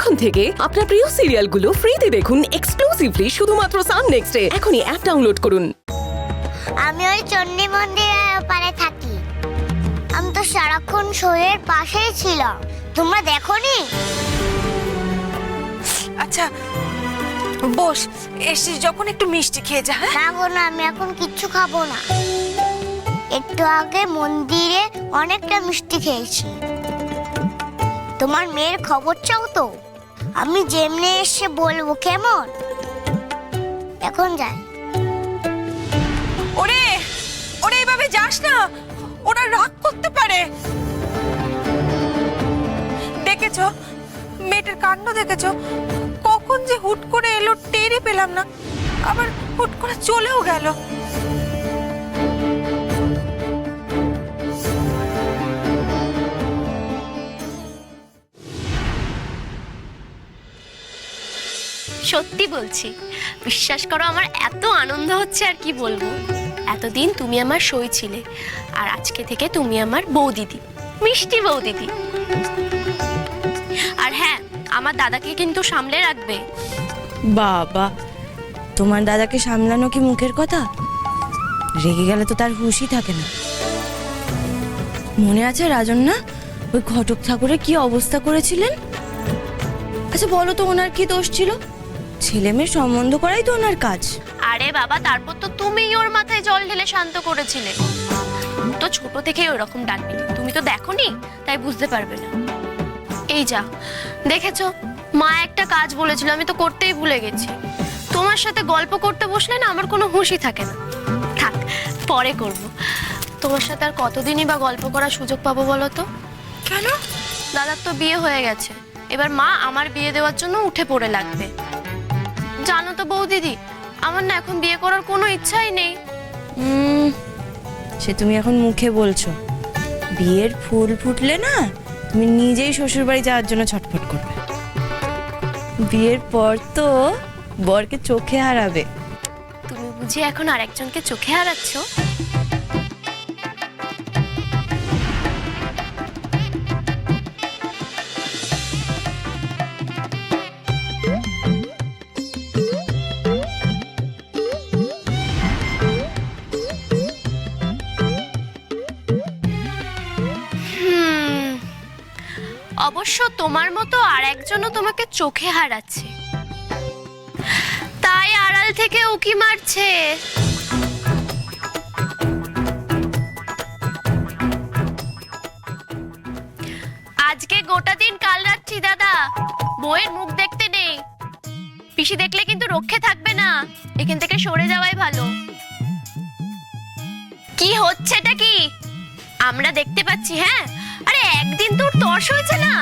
এখন থেকে আপনার প্রিয় সিরিয়ালগুলো ফ্রিতে দেখুন এক্সক্লুসিভলি শুধুমাত্র সান নেক্সটে। এখনই অ্যাপ ডাউনলোড করুন। আমি ওই চণ্ডী মন্দিরের পারে থাকি। আমি তো সারাক্ষণ শোয়ের পাশেই ছিলাম, তোমরা দেখোনি? আচ্ছা বস, এসেছিস যখন একটু মিষ্টি খেয়ে যা। হ্যাঁ না গো না, আমি এখন কিচ্ছু খাবো না। একটু আগে মন্দিরে অনেকটা মিষ্টি খেয়েছি। তোমার মেয়ের খবর চাও তো? আমি যেমনি এসে বলবো, কেমন? এখন যাই। ওরে ওরে, এভাবে যাস না, ওরা রাগ করতে পারে। দেখেছো মেয়েটার কাণ্ড, দেখেছো কখন যে হুট করে এলো টেরই পেলাম না, আবার হুট করে চলেও গেল। সত্যি বলছি, বিশ্বাস করো আমার এত আনন্দ হচ্ছে আর কি বলবো। এতদিন তুমি আমার সই ছিলে, আর আজকে থেকে তুমি আমার বৌদিদি, মিষ্টি বৌদিদি। আর হ্যাঁ, আমার দাদাকে কিন্তু সামলে রাখবে। বাবা, তোমার দাদাকে সামলানো কি মুখের কথা? রেগে গেলে তো তার হুঁশই থাকে না। মনে আছে রাজন্না, ওই ঘটক ঠাকুরের কি অবস্থা করেছিলেন? আচ্ছা বলো তো, ওনার কি দোষ ছিল? ছেলে মেয়ের সম্বন্ধ করাই তো ওনার কাজ। আরে বাবা, তারপর তো তুমিই ওর মাথায় জল ঢেলে শান্ত করেছিলে। তো ছোট থেকেই ওরকম ডাকবি, তুমি তো দেখোনি, তাই বুঝতে পারবে না। এই যা দেখেছো, মা একটা কাজ বলেছিল, আমি তো করতেই ভুলে গেছি। তোমার সাথে গল্প করতে বসলে না আমার কোনো হুঁশই থাকে না। থাক, পরে করব। তোমার সাথে আর কতদিনই বা গল্প করার সুযোগ পাবো বলো তো? কেন? দাদার তো বিয়ে হয়ে গেছে, এবার মা আমার বিয়ে দেওয়ার জন্য উঠে পড়ে লাগবে। জানো তো বৌদিদি, আমার না এখন বিয়ে করার কোনো ইচ্ছাই নেই। সে তুমি এখন মুখে বলছো, বিয়ের ফুল ফুটলে না তুমি নিজেই শ্বশুর বাড়ি যাওয়ার জন্য ছটফট করবে। বিয়ের পর তো বরকে চোখে হারাবে। তুমি বুঝি এখন আরেকজনকে চোখে হারাচ্ছ? অবশ্য তোমার মতো আর একজনও তোমাকে চোখে হারাচ্ছে, তাই আড়াল থেকে উকি মারছে। আজকে গোটা দিন কাল রাত্রি দাদা, বউয়ের মুখ দেখতে নেই। পিসি দেখলে কিন্তু রক্ষে থাকবে না, এখান থেকে সরে যাওয়াই ভালো। কি হচ্ছেটা কি আমরা দেখতে পাচ্ছি। হ্যাঁ, আরে একদিন তোর তর্স হয়েছে না,